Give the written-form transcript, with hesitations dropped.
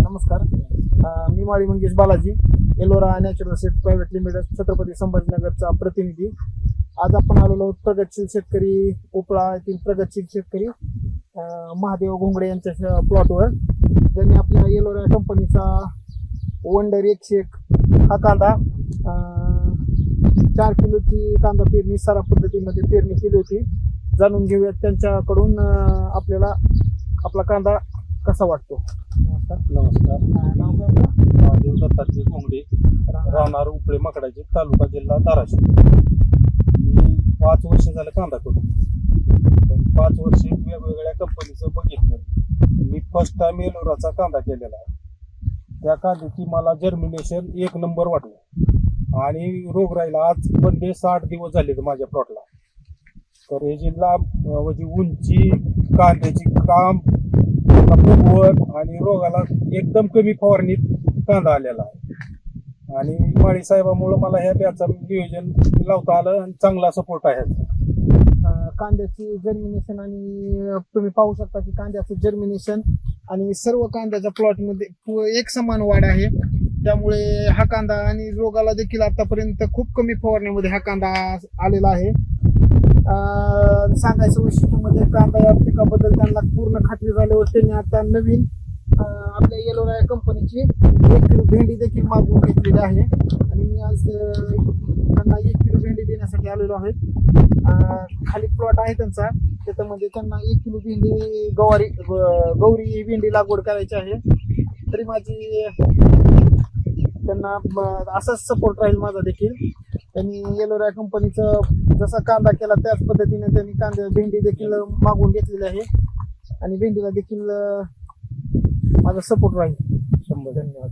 नमस्कार. मी Mali Mangesh Balaji, Ellora natural seeds private limited, Chhatrapati संभाजीनगरचा प्रतिनिधी. आज आपण आलेलो आहोत प्रगतशील शेतकरी उपळा येथील प्रगतशील शेतकरी महादेव घोंगडे यांच्या प्लॉटवर, ज्यांनी आपल्या एलोरा कंपनीचा वंडर 101 हा कांदा 4 किलोची कांदा पेरणी सारा पद्धतीमध्ये पेरणी केली होती. जाणून घेऊयात त्यांच्याकडून आपल्याला आपला कांदा कसा वाटतो. नमस्कार. नाव काय आपलं? महादेव दत्तात्रय घोंगडे, राहणार उपळे मकडाचे, तालुका जिल्हा धाराशिव. मी 5 वर्ष झालं कांदा करतो, पण 5 वर्ष वेगवेगळ्या कंपनीचं बघितलं. मी फर्स्ट टाइम एलोराचा कांदा केलेला आहे. त्या कांद्याची मला जर्मिनेशन 1 नंबर वाटलं आणि रोगराईला आज पण 60 दिवस झाले माझ्या प्लॉटला. तर हे जी लांब म्हणजे उंची, कांद्याची काम, फुगवण आणि रोगाला एकदम कमी फवारणीत कांदा आलेला आहे. आणि माळी साहेबामुळं मला ह्या बॅचं नियोजन लावता आलं आणि चांगला सपोर्ट आहे. कांद्याची जर्मिनेशन आणि तुम्ही पाहू शकता की कांद्याचं जर्मिनेशन आणि सर्व कांद्याच्या प्लॉटमध्ये एक समान वाढ आहे. त्यामुळे हा कांदा आणि रोगाला देखील आतापर्यंत खूप कमी फवारण्यामध्ये हा कांदा आलेला आहे. सांगायचं वैशिष्ट्यामध्ये कांदा या पिकाबद्दल त्यांना पूर्ण खात्री झाल्यावर त्यांनी आता नवीन आपल्या एलोरा कंपनीची 1 किलो भेंडी देखील मागवून घेतलेली आहे. आणि मी आज त्यांना 1 किलो भेंडी देण्यासाठी आलेलो आहे. खाली प्लॉट आहे त्यांचा, त्याच्यामध्ये त्यांना 1 किलो भेंडी गौरी भेंडी लागवड करायची आहे. तरी माझी त्यांना असाच सपोर्ट राहील माझा देखील. त्यांनी एलोरा कंपनीचं जसा कांदा केला त्याच पद्धतीने त्यांनी भेंडी देखील मागवून घेतलेली आहे आणि भेंडीला देखील माझा सपोर्ट राहील. 100 धन्यवाद.